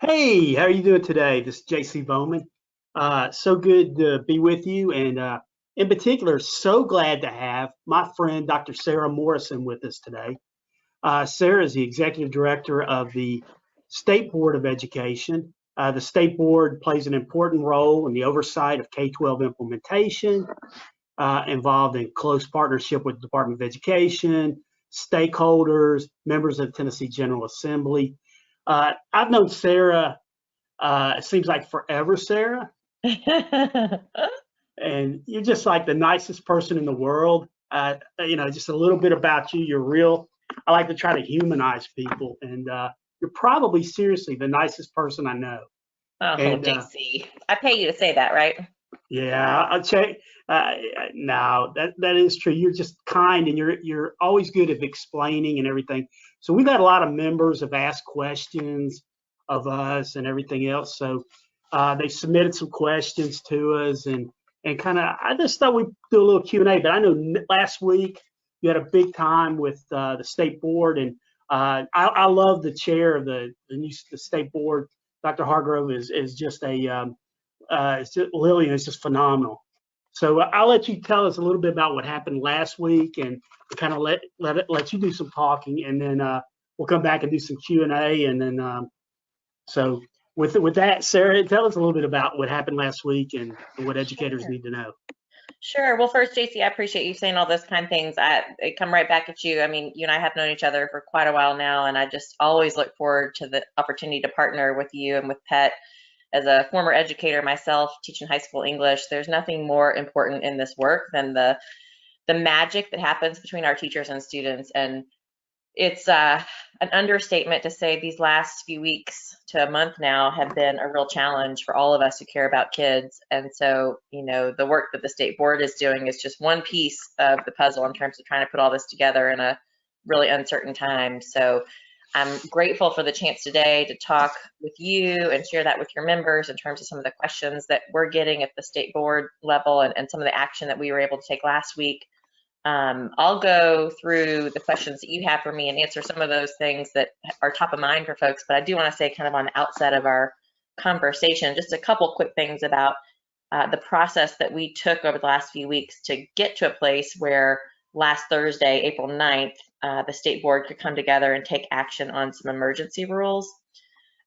Hey, how are you doing today? This is JC Bowman. So good to be with you, and in particular, so glad to have my friend Dr. Sara Morrison with us today. Sara is the executive director of the State Board of Education. The State Board plays an important role in the oversight of K-12 implementation, involved in close partnership with the Department of Education, stakeholders, members of the Tennessee General Assembly. I've known Sara it seems like forever, Sara, and you're just like the nicest person in the world. Just a little bit about you. You're real. I like to try to humanize people, and you're probably seriously the nicest person I know. Oh, And JC. I pay you to say that, right? yeah, I'll check. Uh, no, that is true. You're just kind, and you're always good at explaining and everything. So we've had a lot of members have asked questions of us and everything else. So they submitted some questions to us, and kind of I just thought we'd do a little Q&A. But I know last week you had a big time with the state board, and I love the chair of the state board. Dr. Hargrove is just Lillian is just phenomenal. So I'll let you tell us a little bit about what happened last week, and kind of let you do some talking, and then we'll come back and do some Q&A, and then so with that, Sara, tell us a little bit about what happened last week and what educators Sure. need to know. Sure. Well, first, JC, I appreciate you saying all those kind things. I come right back at you. I mean, you and I have known each other for quite a while now, and I just always look forward to the opportunity to partner with you and with Pet. As a former educator myself, teaching high school English, there's nothing more important in this work than the magic that happens between our teachers and students. And it's an understatement to say these last few weeks to a month now have been a real challenge for all of us who care about kids. And so, the work that the state board is doing is just one piece of the puzzle in terms of trying to put all this together in a really uncertain time. So I'm grateful for the chance today to talk with you and share that with your members in terms of some of the questions that we're getting at the state board level, and some of the action that we were able to take last week. I'll go through the questions that you have for me and answer some of those things that are top of mind for folks. But I do want to say, kind of on the outset of our conversation, just a couple quick things about the process that we took over the last few weeks to get to a place where last Thursday, April 9th, the state board could come together and take action on some emergency rules.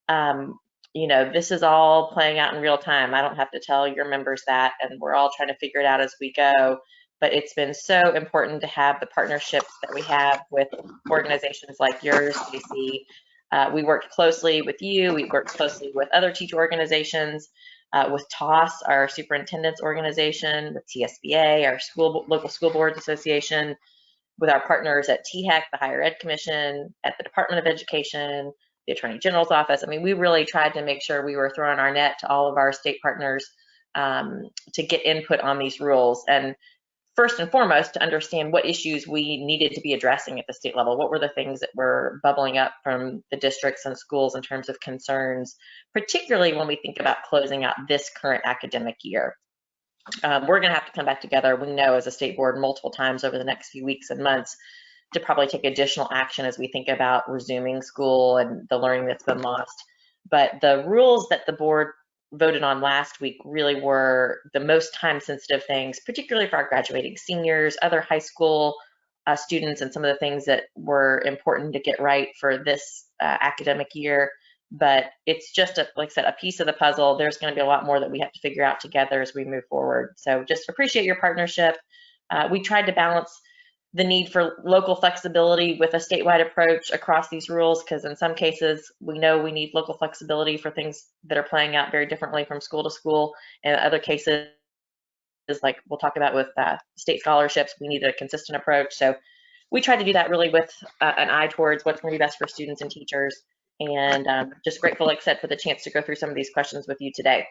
This is all playing out in real time. I don't have to tell your members that, and we're all trying to figure it out as we go. But it's been so important to have the partnerships that we have with organizations like yours, JC. We worked closely with you. We worked closely with other teacher organizations, with TOSS, our superintendent's organization, with TSBA, our local school boards association, with our partners at THEC, the Higher Ed Commission, at the Department of Education, the Attorney General's office. I mean, we really tried to make sure we were throwing our net to all of our state partners to get input on these rules. And first and foremost, to understand what issues we needed to be addressing at the state level. What were the things that were bubbling up from the districts and schools in terms of concerns, particularly when we think about closing out this current academic year. We're going to have to come back together, we know, as a state board multiple times over the next few weeks and months to probably take additional action as we think about resuming school and the learning that's been lost. But the rules that the board voted on last week really were the most time-sensitive things, particularly for our graduating seniors, other high school students, and some of the things that were important to get right for this academic year. But it's just, like I said, a piece of the puzzle. There's going to be a lot more that we have to figure out together as we move forward. So just appreciate your partnership. We tried to balance the need for local flexibility with a statewide approach across these rules, because in some cases we know we need local flexibility for things that are playing out very differently from school to school. And in other cases, like we'll talk about with state scholarships, we need a consistent approach. So we tried to do that really with an eye towards what's going to be best for students and teachers. And just grateful, like I said, for the chance to go through some of these questions with you today.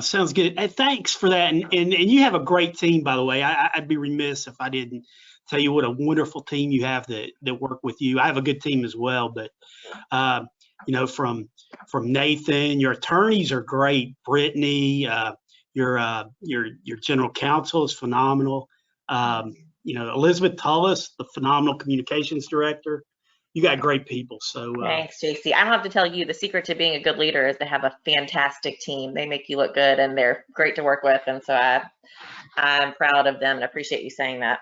Sounds good. Thanks for that. And you have a great team, by the way. I'd be remiss if I didn't tell you what a wonderful team you have that work with you. I have a good team as well, but from Nathan, your attorneys are great. Brittany, your general counsel is phenomenal. Elizabeth Tullis, the phenomenal communications director. you got great people. So Thanks, JC. I don't have to tell you, the secret to being a good leader is to have a fantastic team. They make you look good and they're great to work with. And so I'm proud of them and appreciate you saying that.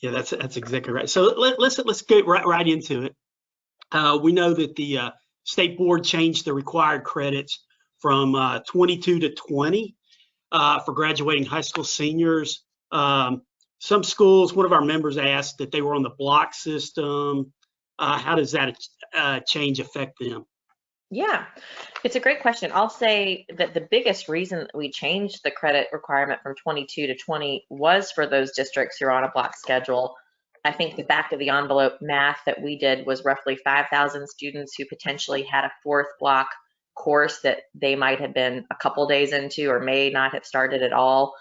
yeah, that's exactly right. So let's get right into it. We know that the state board changed the required credits from 22 to 20 for graduating high school seniors. Some schools, one of our members asked that they were on the block system. How does that change affect them? Yeah, it's a great question. I'll say that the biggest reason that we changed the credit requirement from 22 to 20 was for those districts who are on a block schedule. I think the back of the envelope math that we did was roughly 5,000 students who potentially had a fourth block course that they might have been a couple days into or may not have started at all.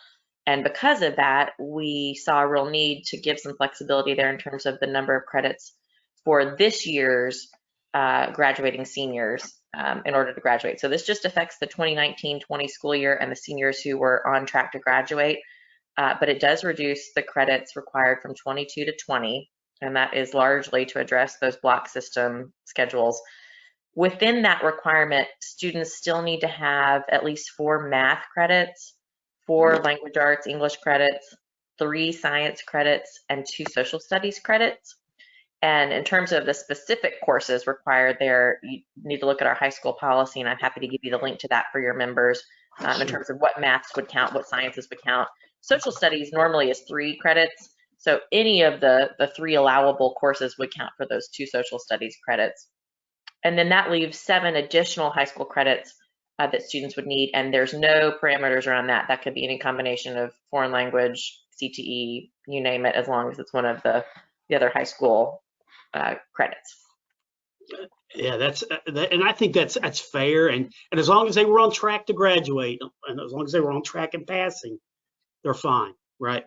And because of that, we saw a real need to give some flexibility there in terms of the number of credits for this year's graduating seniors in order to graduate. So this just affects the 2019-20 school year and the seniors who were on track to graduate, but it does reduce the credits required from 22 to 20, and that is largely to address those block system schedules. Within that requirement, students still need to have at least 4 math credits, 4 language arts, English credits, 3 science credits, and 2 social studies credits. And in terms of the specific courses required there, you need to look at our high school policy, and I'm happy to give you the link to that for your members in terms of what maths would count, what sciences would count. Social studies normally is 3 credits, so any of the 3 allowable courses would count for those 2 social studies credits. And then that leaves 7 additional high school credits that students would need, and there's no parameters around that. That could be any combination of foreign language, CTE, you name it, as long as it's one of the other high school credits. Yeah, and I think that's fair. And as long as they were on track to graduate, and as long as they were on track and passing, they're fine, right?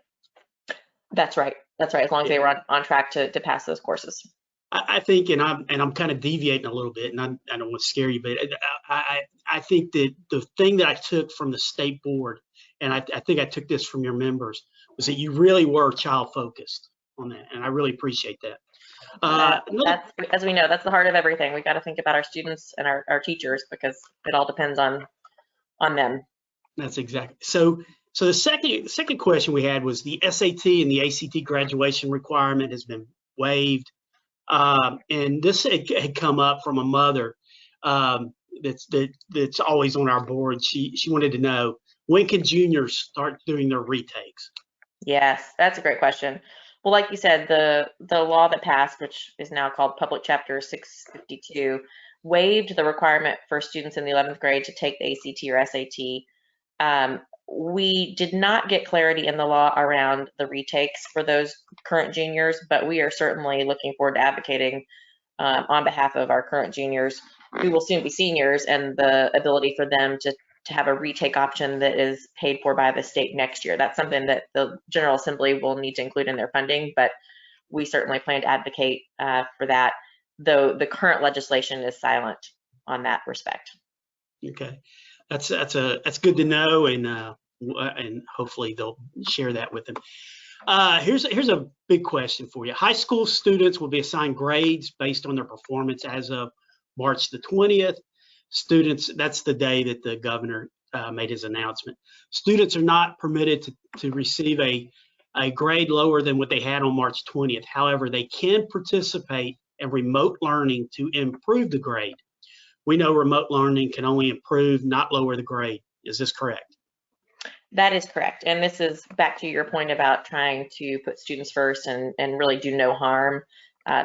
That's right. That's right. As long as they were on track to pass those courses. I think, and I'm kind of deviating a little bit, and I don't want to scare you, but I think that the thing that I took from the state board, and I think I took this from your members, was that you really were child focused on that, and I really appreciate that. That's, as we know, that's the heart of everything. We got to think about our students and our teachers because it all depends on them. That's exactly. So the second question we had was the SAT and the ACT graduation requirement has been waived. And this had come up from a mother that's always on our board. She wanted to know, when can juniors start doing their retakes? Yes, that's a great question. Well, like you said, the law that passed, which is now called Public Chapter 652, waived the requirement for students in the 11th grade to take the ACT or SAT. We did not get clarity in the law around the retakes for those current juniors, but we are certainly looking forward to advocating on behalf of our current juniors who will soon be seniors, and the ability for them to have a retake option that is paid for by the state next year. That's something that the General Assembly will need to include in their funding, but we certainly plan to advocate for that, though the current legislation is silent on that respect. Okay, that's good to know, and hopefully they'll share that with them. Here's a big question for you. High school students will be assigned grades based on their performance as of March the 20th. Students, that's the day that the governor made his announcement. Students are not permitted to receive a grade lower than what they had on March 20th. However, they can participate in remote learning to improve the grade. We know remote learning can only improve, not lower the grade. Is this correct? That is correct. And this is back to your point about trying to put students first and really do no harm.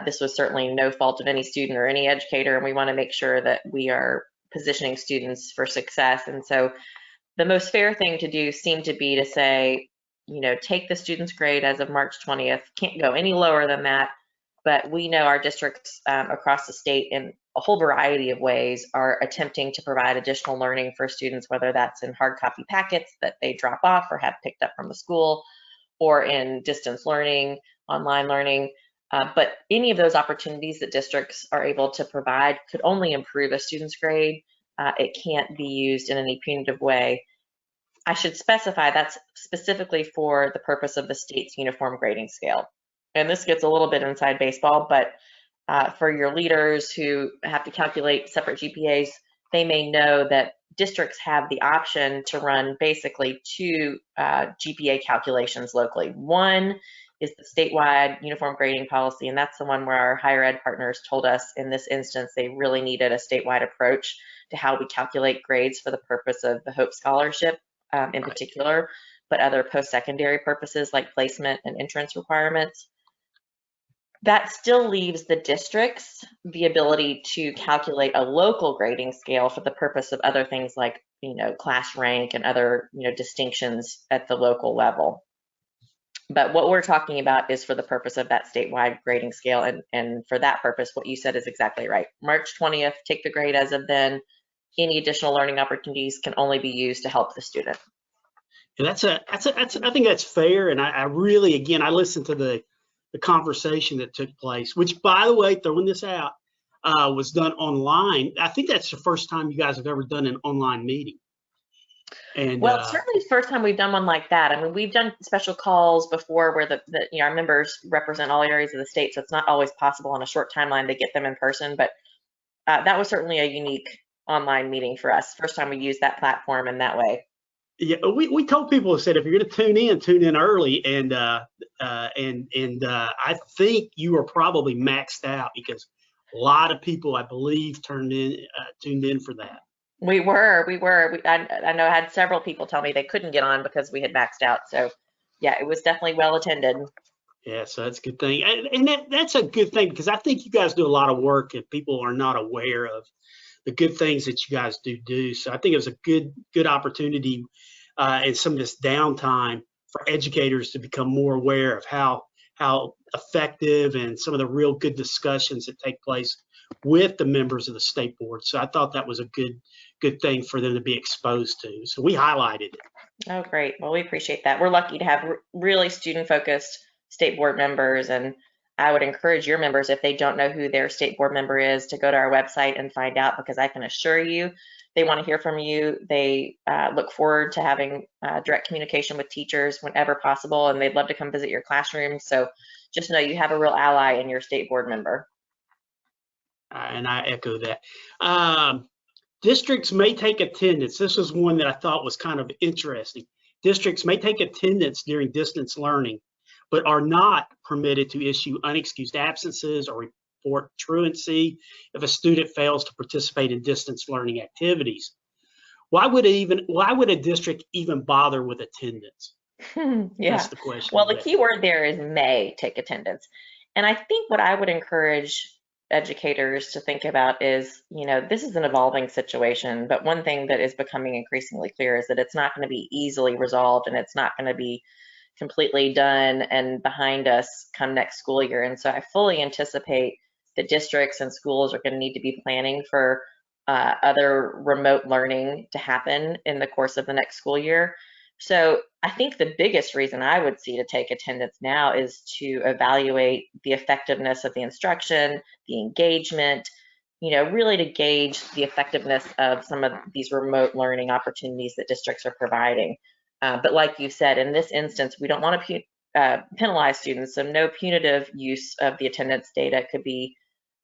This was certainly no fault of any student or any educator, and we want to make sure that we are positioning students for success. And so the most fair thing to do seemed to be to say, take the student's grade as of March 20th, can't go any lower than that. But we know our districts across the state in a whole variety of ways are attempting to provide additional learning for students, whether that's in hard copy packets that they drop off or have picked up from the school, or in distance learning, online learning. But any of those opportunities that districts are able to provide could only improve a student's grade. It can't be used in any punitive way. I should specify that's specifically for the purpose of the state's uniform grading scale. And this gets a little bit inside baseball, but for your leaders who have to calculate separate GPAs, they may know that districts have the option to run basically two GPA calculations locally. One is the statewide uniform grading policy, and that's the one where our higher ed partners told us in this instance they really needed a statewide approach to how we calculate grades for the purpose of the Hope Scholarship in particular, but other post-secondary purposes like placement and entrance requirements. That still leaves the districts the ability to calculate a local grading scale for the purpose of other things like, class rank and other, distinctions at the local level. But what we're talking about is for the purpose of that statewide grading scale. And for that purpose, what you said is exactly right. March 20th, take the grade as of then. Any additional learning opportunities can only be used to help the student. And I think that's fair. And I really, again, I listened to the conversation that took place, which, by the way, throwing this out, was done online. I think that's the first time you guys have ever done an online meeting. And well, it's certainly the first time we've done one like that. I mean, we've done special calls before where our members represent all areas of the state, so it's not always possible on a short timeline to get them in person. But that was certainly a unique online meeting for us. First time we used that platform in that way. Yeah, we told people, said if you're going to tune in early, and I think you were probably maxed out because a lot of people, I believe, tuned in for that. We were. I know I had several people tell me they couldn't get on because we had maxed out. So yeah, it was definitely well attended. Yeah, so that's a good thing, and that's a good thing because I think you guys do a lot of work and people are not aware of the good things that you guys do. So I think it was a good opportunity and some of this downtime for educators to become more aware of how effective and some of the real good discussions that take place with the members of the state board. So I thought that was a good thing for them to be exposed to. So we highlighted it. Oh, great. Well, we appreciate that. We're lucky to have really student-focused state board members, and I would encourage your members, if they don't know who their state board member is, to go to our website and find out, because I can assure you they want to hear from you. They look forward to having direct communication with teachers whenever possible, and they'd love to come visit your classroom. So just know you have a real ally in your state board member. And I echo that. Districts may take attendance. This was one that I thought was kind of interesting. Districts may take attendance during distance learning, but are not permitted to issue unexcused absences or report truancy if a student fails to participate in distance learning activities. Why would a district even bother with attendance? Yeah. That's the question. Well, the key word there is may take attendance. And I think what I would encourage educators to think about is, this is an evolving situation, but one thing that is becoming increasingly clear is that it's not going to be easily resolved, and it's not going to be completely done and behind us come next school year. And so I fully anticipate that districts and schools are going to need to be planning for other remote learning to happen in the course of the next school year. So I think the biggest reason I would see to take attendance now is to evaluate the effectiveness of the instruction, the engagement, really to gauge the effectiveness of some of these remote learning opportunities that districts are providing. But like you said, in this instance, we don't want to penalize students, so no punitive use of the attendance data could be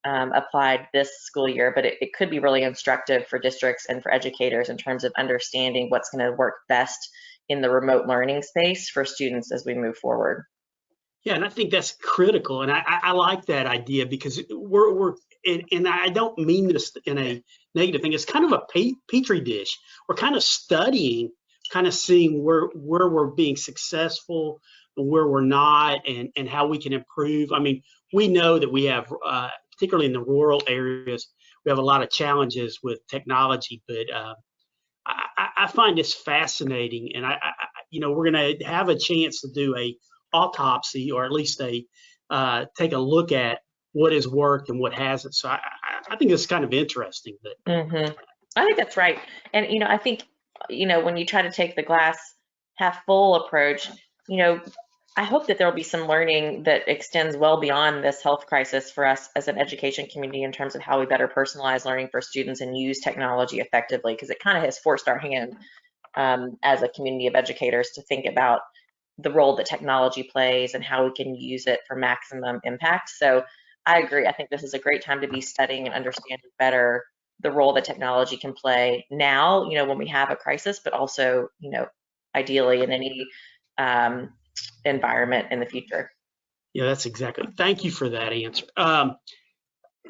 applied this school year, but it could be really instructive for districts and for educators in terms of understanding what's going to work best in the remote learning space for students as we move forward. Yeah, and I think that's critical, and I like that idea because and I don't mean this in a negative thing. It's kind of a petri dish. We're kind of studying, kind of seeing where we're being successful and where we're not, and how we can improve. I mean, we know that we have, particularly in the rural areas, we have a lot of challenges with technology, but I find this fascinating, and we're going to have a chance to do a autopsy, or at least take a look at what has worked and what hasn't. So I think it's kind of interesting. But I think that's right, and I think when you try to take the glass half full approach, I hope that there will be some learning that extends well beyond this health crisis for us as an education community in terms of how we better personalize learning for students and use technology effectively, because it kind of has forced our hand as a community of educators to think about the role that technology plays and how we can use it for maximum impact. So I agree. I think this is a great time to be studying and understanding better the role that technology can play now, when we have a crisis, but also, ideally in any um, environment in the future. Yeah, that's exactly. Thank you for that answer.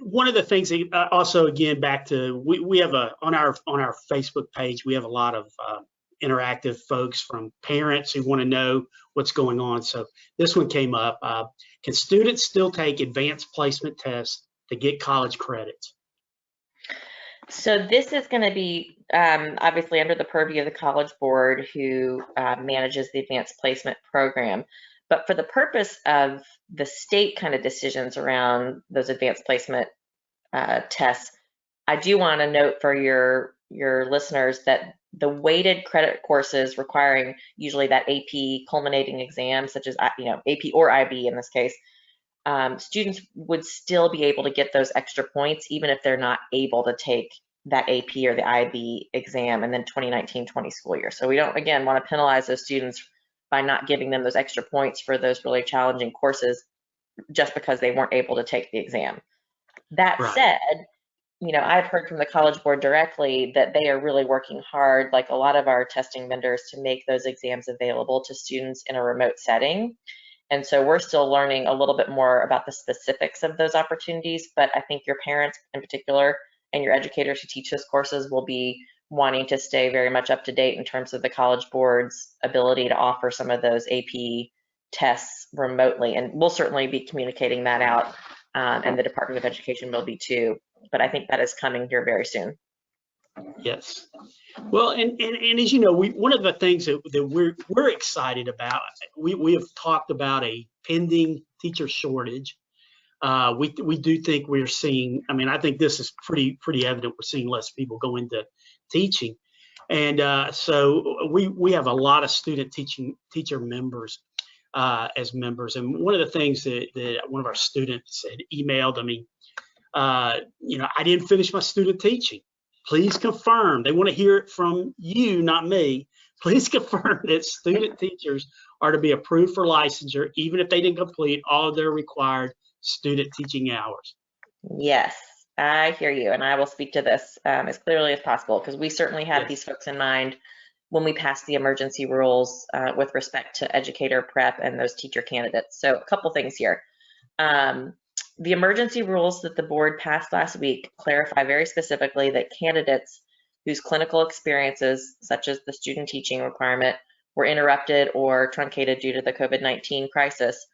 One of the things that, also, again, back to we have on our Facebook page, we have a lot of interactive folks from parents who want to know what's going on. So this one came up. Can students still take advanced placement tests to get college credits? So this is going to be obviously under the purview of the College Board, who manages the advanced placement program. But for the purpose of the state kind of decisions around those advanced placement tests, I do want to note for your listeners that the weighted credit courses requiring usually that AP culminating exam, such as AP or IB in this case, students would still be able to get those extra points even if they're not able to take that AP or the IB exam in the 2019-20 school year. So we don't, again, want to penalize those students by not giving them those extra points for those really challenging courses just because they weren't able to take the exam. That Right. said, I've heard from the College Board directly that they are really working hard, like a lot of our testing vendors, to make those exams available to students in a remote setting. And so we're still learning a little bit more about the specifics of those opportunities, but I think your parents in particular and your educators who teach those courses will be wanting to stay very much up to date in terms of the College Board's ability to offer some of those AP tests remotely. And we'll certainly be communicating that out, and the Department of Education will be too. But I think that is coming here very soon. Yes. Well, and as you know, one of the things that we're excited about, we have talked about a pending teacher shortage. We do think we're seeing. I mean, I think this is pretty evident. We're seeing less people go into teaching, and so we have a lot of student teacher members as members. And one of the things that one of our students had emailed, I didn't finish my student teaching. Please confirm. They want to hear it from you, not me. Please confirm that student teachers are to be approved for licensure, even if they didn't complete all of their required student teaching hours. Yes, I hear you, and I will speak to this as clearly as possible, because we certainly have Yes. these folks in mind when we pass the emergency rules with respect to educator prep and those teacher candidates. So a couple things here. The emergency rules that the board passed last week clarify very specifically that candidates whose clinical experiences, such as the student teaching requirement, were interrupted or truncated due to the COVID-19 crisis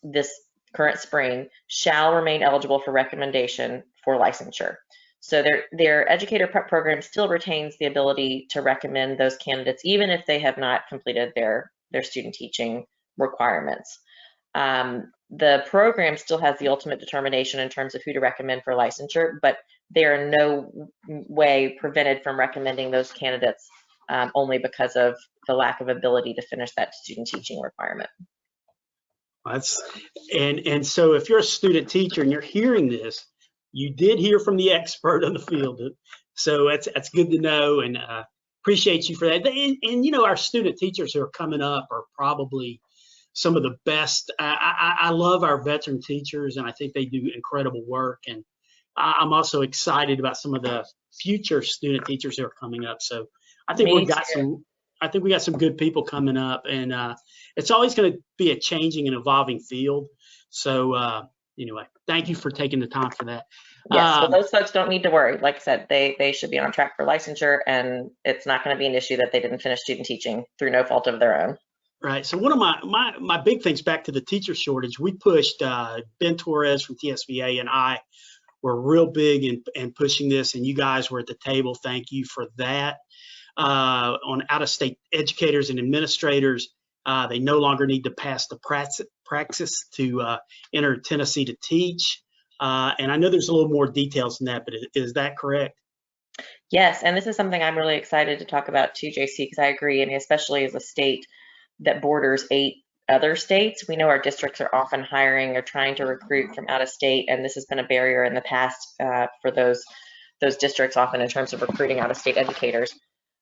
this current spring, shall remain eligible for recommendation for licensure. So their educator prep program still retains the ability to recommend those candidates, even if they have not completed their student teaching requirements. The program still has the ultimate determination in terms of who to recommend for licensure, but they are in no way prevented from recommending those candidates only because of the lack of ability to finish that student teaching requirement. And so if you're a student teacher and you're hearing this, you did hear from the expert on the field. So that's good to know, and appreciate you for that. And our student teachers who are coming up are probably some of the best. I love our veteran teachers, and I think they do incredible work. And I'm also excited about some of the future student teachers who are coming up. So I think we got some good people coming up, and it's always going to be a changing and evolving field. So anyway, thank you for taking the time for that. Yes, well, those folks don't need to worry. Like I said, they should be on track for licensure, and it's not going to be an issue that they didn't finish student teaching through no fault of their own. Right. So one of my big things back to the teacher shortage, we pushed Ben Torres from TSVA and I were real big in pushing this, and you guys were at the table. Thank you for that. On out-of-state educators and administrators, they no longer need to pass the praxis to enter Tennessee to teach. And I know there's a little more details than that, but is that correct? Yes, and this is something I'm really excited to talk about too, JC, because I agree, and especially as a state that borders 8 other states, we know our districts are often hiring or trying to recruit from out of state, and this has been a barrier in the past for those districts, often in terms of recruiting out of state educators.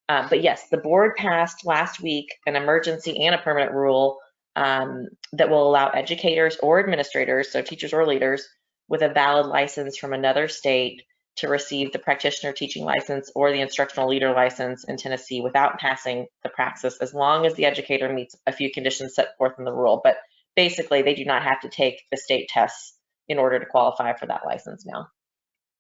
But yes, the board passed last week an emergency and a permanent rule that will allow educators or administrators, so teachers or leaders, with a valid license from another state to receive the practitioner teaching license or the instructional leader license in Tennessee without passing the praxis, as long as the educator meets a few conditions set forth in the rule. But basically, they do not have to take the state tests in order to qualify for that license now.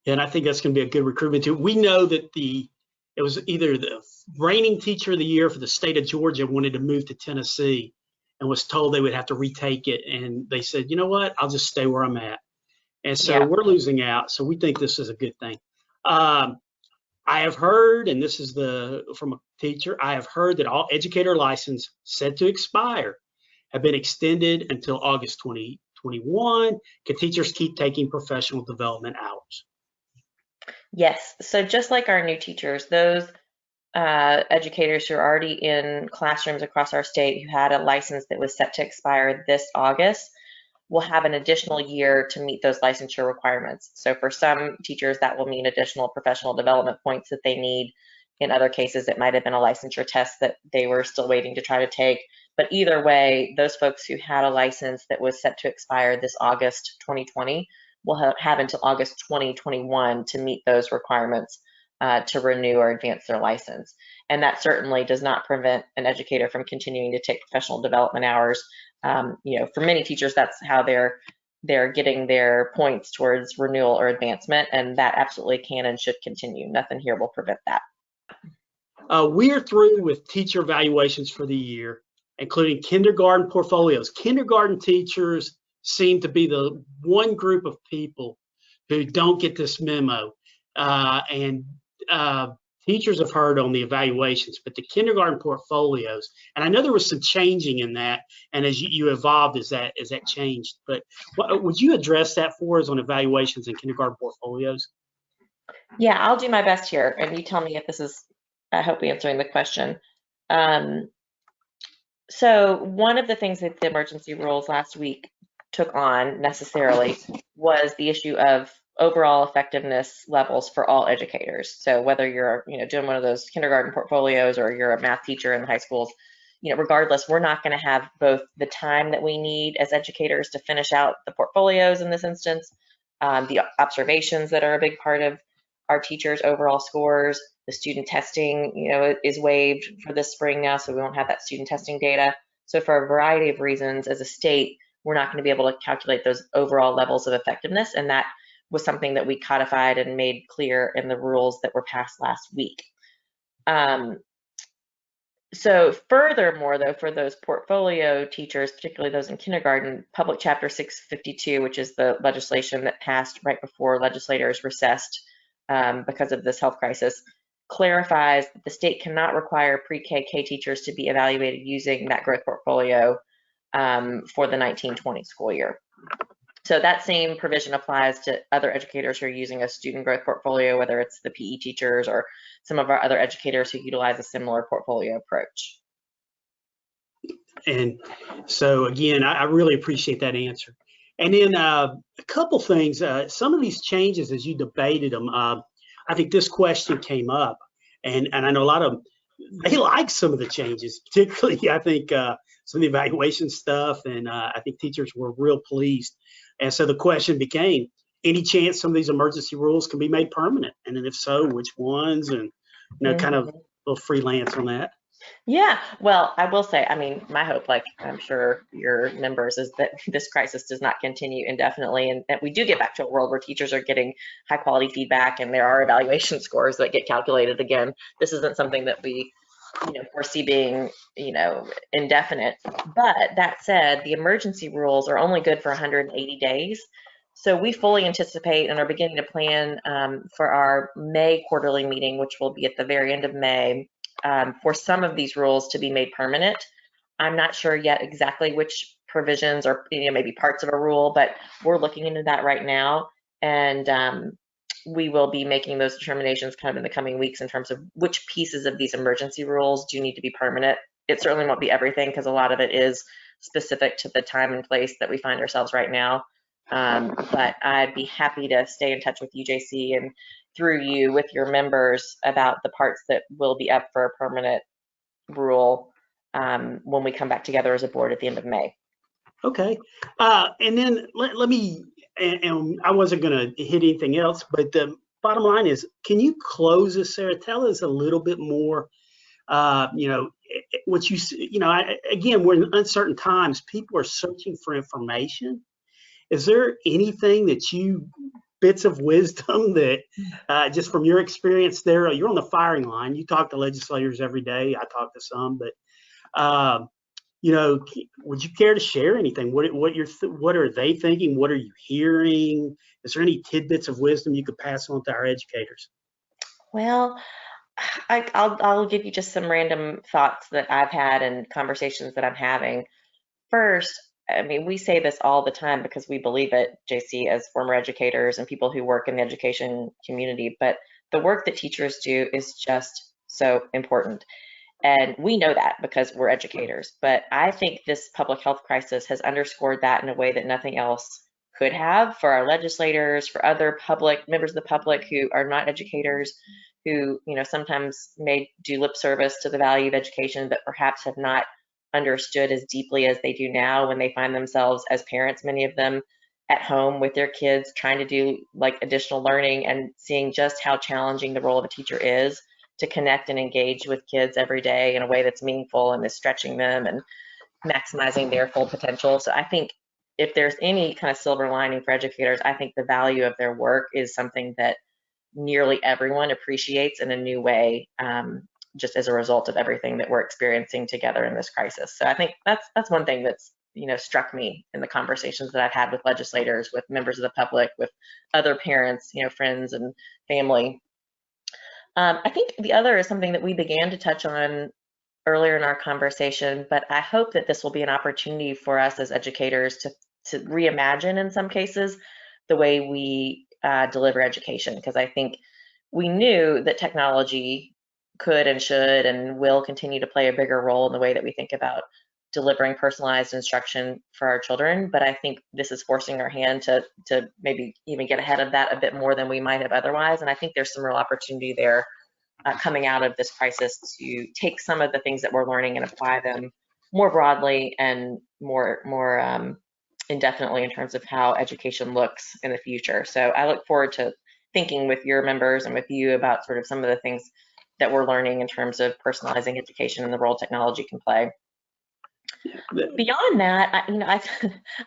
And I think that's going to be a good recruitment too. We know that it was either the reigning teacher of the year for the state of Georgia wanted to move to Tennessee and was told they would have to retake it. And they said, you know what, I'll just stay where I'm at. And so we're losing out. So we think this is a good thing. I have heard, and this is from a teacher, I have heard that all educator license set to expire have been extended until August 2021. Can teachers keep taking professional development hours? Yes. So just like our new teachers, those educators who are already in classrooms across our state who had a license that was set to expire this August will have an additional year to meet those licensure requirements. So for some teachers, that will mean additional professional development points that they need. In other cases, it might have been a licensure test that they were still waiting to try to take. But either way, those folks who had a license that was set to expire this August 2020 will have until August 2021 to meet those requirements to renew or advance their license. And that certainly does not prevent an educator from continuing to take professional development hours. For many teachers, that's how they're getting their points towards renewal or advancement, and that absolutely can and should continue. Nothing here will prevent that. We are through with teacher evaluations for the year, including kindergarten portfolios. Kindergarten teachers seem to be the one group of people who don't get this memo. Teachers have heard on the evaluations, but the kindergarten portfolios, and I know there was some changing in that, and as you evolved, is that changed? But would you address that for us on evaluations and kindergarten portfolios? Yeah, I'll do my best here, and you tell me if this is, I hope, answering the question. So one of the things that the emergency rules last week took on necessarily was the issue of overall effectiveness levels for all educators. So whether you're, doing one of those kindergarten portfolios or you're a math teacher in the high schools, regardless, we're not going to have both the time that we need as educators to finish out the portfolios in this instance, the observations that are a big part of our teachers' overall scores, the student testing, is waived for this spring now, so we won't have that student testing data. So for a variety of reasons, as a state, we're not going to be able to calculate those overall levels of effectiveness, and that was something that we codified and made clear in the rules that were passed last week. So furthermore, though, for those portfolio teachers, particularly those in kindergarten, Public Chapter 652, which is the legislation that passed right before legislators recessed because of this health crisis, clarifies that the state cannot require pre-K K teachers to be evaluated using that growth portfolio for the 1920 school year. So that same provision applies to other educators who are using a student growth portfolio, whether it's the PE teachers or some of our other educators who utilize a similar portfolio approach. And so again, I really appreciate that answer. And then a couple things, some of these changes as you debated them, I think this question came up, and I know a lot of them, they like some of the changes, particularly I think some of the evaluation stuff, and I think teachers were real pleased. And so the question became, any chance some of these emergency rules can be made permanent? And then if so, which ones? And kind of a little freelance on that. Yeah, well, I will say, I mean, my hope, like I'm sure your members, is that this crisis does not continue indefinitely, and that we do get back to a world where teachers are getting high quality feedback and there are evaluation scores that get calculated again. This isn't something that we, foresee being, indefinite. But that said, the emergency rules are only good for 180 days. So we fully anticipate and are beginning to plan for our May quarterly meeting, which will be at the very end of May, for some of these rules to be made permanent. I'm not sure yet exactly which provisions or maybe parts of a rule, but we're looking into that right now, and we will be making those determinations kind of in the coming weeks in terms of which pieces of these emergency rules do need to be permanent. It certainly won't be everything, because a lot of it is specific to the time and place that we find ourselves right now. But I'd be happy to stay in touch with you, JC, and through you with your members about the parts that will be up for a permanent rule when we come back together as a board at the end of May. Okay. And then let me, and I wasn't going to hit anything else, but the bottom line is, can you close us, Sarah? Tell us a little bit more, what again, we're in uncertain times. People are searching for information. Is there anything bits of wisdom that just from your experience there, you're on the firing line, you talk to legislators every day, I talk to some, but would you care to share anything? What are they thinking? What are you hearing? Is there any tidbits of wisdom you could pass on to our educators? Well, I'll give you just some random thoughts that I've had and conversations that I'm having. First, I mean, we say this all the time because we believe it, JC, as former educators and people who work in the education community, but the work that teachers do is just so important. And we know that because we're educators. But I think this public health crisis has underscored that in a way that nothing else could have for our legislators, for other members of the public who are not educators, who sometimes may do lip service to the value of education, but perhaps have not understood as deeply as they do now when they find themselves as parents, many of them at home with their kids trying to do like additional learning and seeing just how challenging the role of a teacher is to connect and engage with kids every day in a way that's meaningful and is stretching them and maximizing their full potential. So I think if there's any kind of silver lining for educators, I think the value of their work is something that nearly everyone appreciates in a new way, just as a result of everything that we're experiencing together in this crisis. So I think that's one thing that's struck me in the conversations that I've had with legislators, with members of the public, with other parents, friends and family. I think the other is something that we began to touch on earlier in our conversation, but I hope that this will be an opportunity for us as educators to reimagine, in some cases, the way we deliver education, because I think we knew that technology could and should and will continue to play a bigger role in the way that we think about delivering personalized instruction for our children. But I think this is forcing our hand to maybe even get ahead of that a bit more than we might have otherwise. And I think there's some real opportunity there coming out of this crisis to take some of the things that we're learning and apply them more broadly and more indefinitely in terms of how education looks in the future. So I look forward to thinking with your members and with you about sort of some of the things that we're learning in terms of personalizing education and the role technology can play. Beyond that,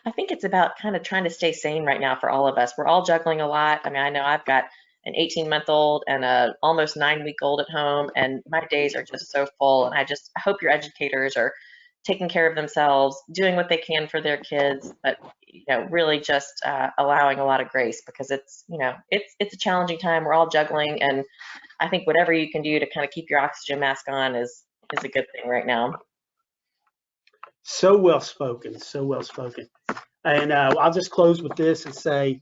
I think it's about kind of trying to stay sane right now for all of us. We're all juggling a lot. I mean, I know I've got an 18-month-old and a almost 9-week-old at home, and my days are just so full. And I hope your educators are taking care of themselves, doing what they can for their kids, but really just allowing a lot of grace, because it's a challenging time. We're all juggling, and I think whatever you can do to kind of keep your oxygen mask on is a good thing right now. So well spoken, so well spoken. And I'll just close with this and say,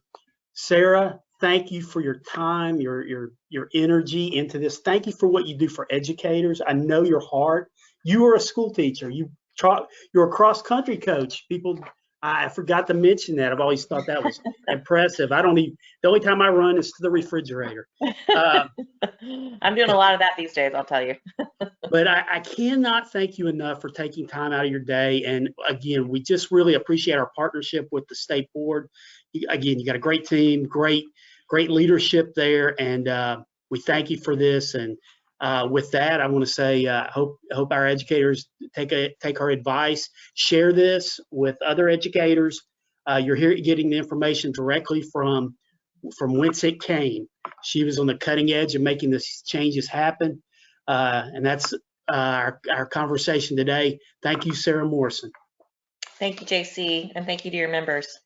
Sarah, thank you for your time, your energy into this. Thank you for what you do for educators. I know your heart. You are a school teacher. You're a cross-country coach. I forgot to mention that. I've always thought that was impressive. The only time I run is to the refrigerator. I'm doing a lot of that these days, I'll tell you. But I cannot thank you enough for taking time out of your day. And again, we just really appreciate our partnership with the state board. Again, you got a great team, great leadership there, and we thank you for this. And with that, I want to say, hope our educators take our advice, share this with other educators. You're here getting the information directly from whence it came. She was on the cutting edge of making these changes happen. And that's our conversation today. Thank you, Sara Morrison. Thank you, JC, and thank you to your members.